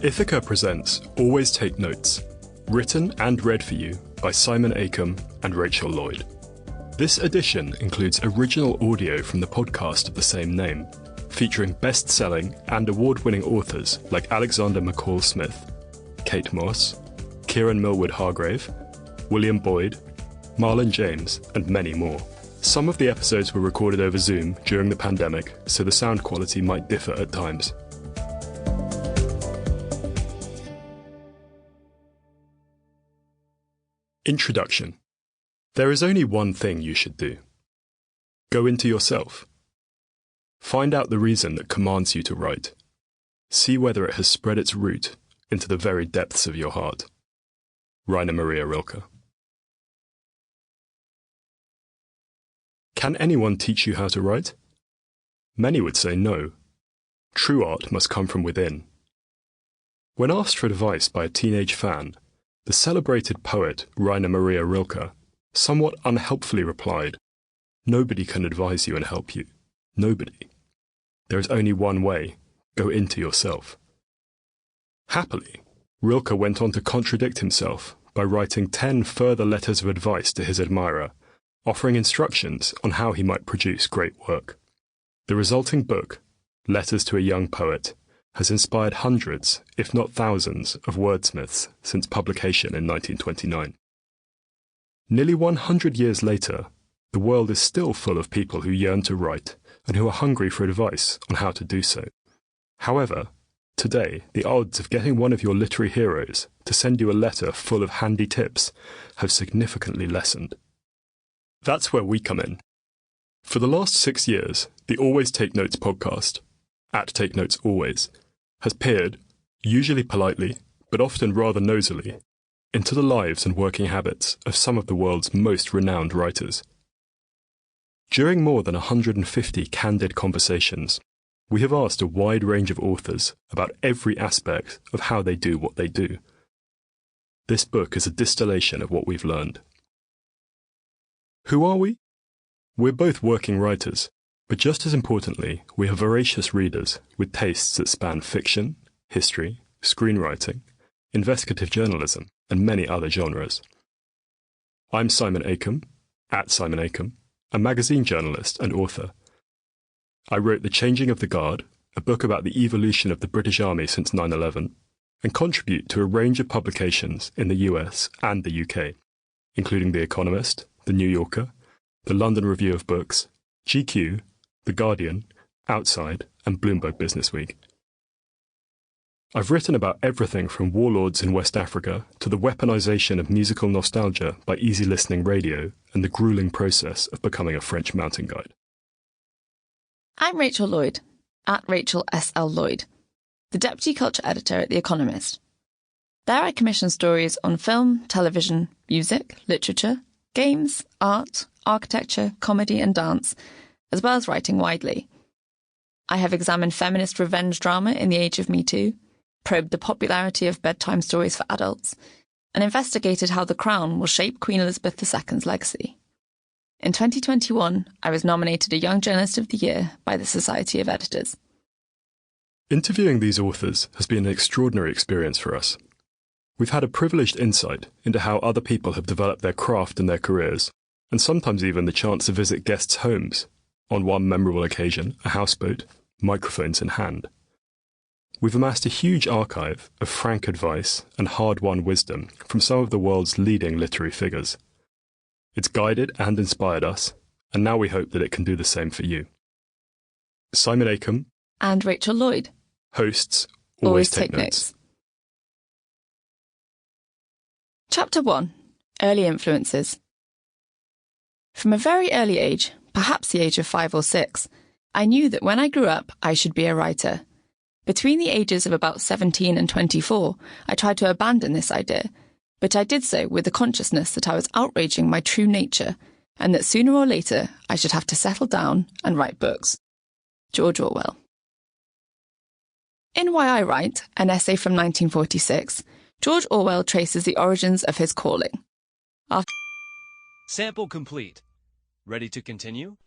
Ithaca presents Always Take Notes, written and read for you by Simon Akam and Rachel Lloyd. This edition includes original audio from the podcast of the same name, featuring best-selling and award-winning authors like Alexander McCall Smith, Kate Moss, Kieran Millwood Hargrave, William Boyd, Marlon James, and many more. Some of the episodes were recorded over Zoom during the pandemic, so the sound quality might differ at times. Introduction. There is only one thing you should do. Go into yourself. Find out the reason that commands you to write. See whether it has spread its root into the very depths of your heart. Rainer Maria Rilke. Can anyone teach you how to write? Many would say no. True art must come from within. When asked for advice by a teenage fan, the celebrated poet Rainer Maria Rilke somewhat unhelpfully replied, "Nobody can advise you and help you. Nobody. There is only one way. Go into yourself." Happily, Rilke went on to contradict himself by writing 10 further letters of advice to his admirer, offering instructions on how he might produce great work. The resulting book, Letters to a Young Poet, has inspired hundreds, if not thousands, of wordsmiths since publication in 1929. Nearly 100 years later, the world is still full of people who yearn to write and who are hungry for advice on how to do so. However, today, the odds of getting one of your literary heroes to send you a letter full of handy tips have significantly lessened. That's where we come in. For the last 6 years, the Always Take Notes podcast, at Take Notes Always, has peered, usually politely, but often rather nosily, into the lives and working habits of some of the world's most renowned writers. During more than 150 candid conversations, we have asked a wide range of authors about every aspect of how they do what they do. This book is a distillation of what we've learned. Who are we? We're both working writers, but just as importantly, we are voracious readers with tastes that span fiction, history, screenwriting, investigative journalism, and many other genres. I'm Simon Akam, at Simon Akam, a magazine journalist and author. I wrote The Changing of the Guard, a book about the evolution of the British Army since 9/11, and contribute to a range of publications in the US and the UK, including The Economist, The New Yorker, The London Review of Books, GQ, The Guardian, Outside, and Bloomberg Businessweek. I've written about everything from warlords in West Africa to the weaponization of musical nostalgia by easy listening radio and the grueling process of becoming a French mountain guide. I'm Rachel Lloyd, at Rachel S.L. Lloyd, the Deputy Culture Editor at The Economist. There I commission stories on film, television, music, literature, games, art, architecture, comedy and dance, as well as writing widely. I have examined feminist revenge drama in the age of Me Too, probed the popularity of bedtime stories for adults, and investigated how The Crown will shape Queen Elizabeth II's legacy. In 2021, I was nominated a Young Journalist of the Year by the Society of Editors. Interviewing these authors has been an extraordinary experience for us. We've had a privileged insight into how other people have developed their craft and their careers, and sometimes even the chance to visit guests' homes, on one memorable occasion, a houseboat, microphones in hand. We've amassed a huge archive of frank advice and hard-won wisdom from some of the world's leading literary figures. It's guided and inspired us, and now we hope that it can do the same for you. Simon Akam and Rachel Lloyd, hosts Always Take Notes. Chapter 1. Early Influences. From a very early age, perhaps the age of 5 or 6, I knew that when I grew up, I should be a writer. Between the ages of about 17 and 24, I tried to abandon this idea, but I did so with the consciousness that I was outraging my true nature, and that sooner or later I should have to settle down and write books. George Orwell. In Why I Write, an essay from 1946, George Orwell traces the origins of his calling. Sample complete. Ready to continue?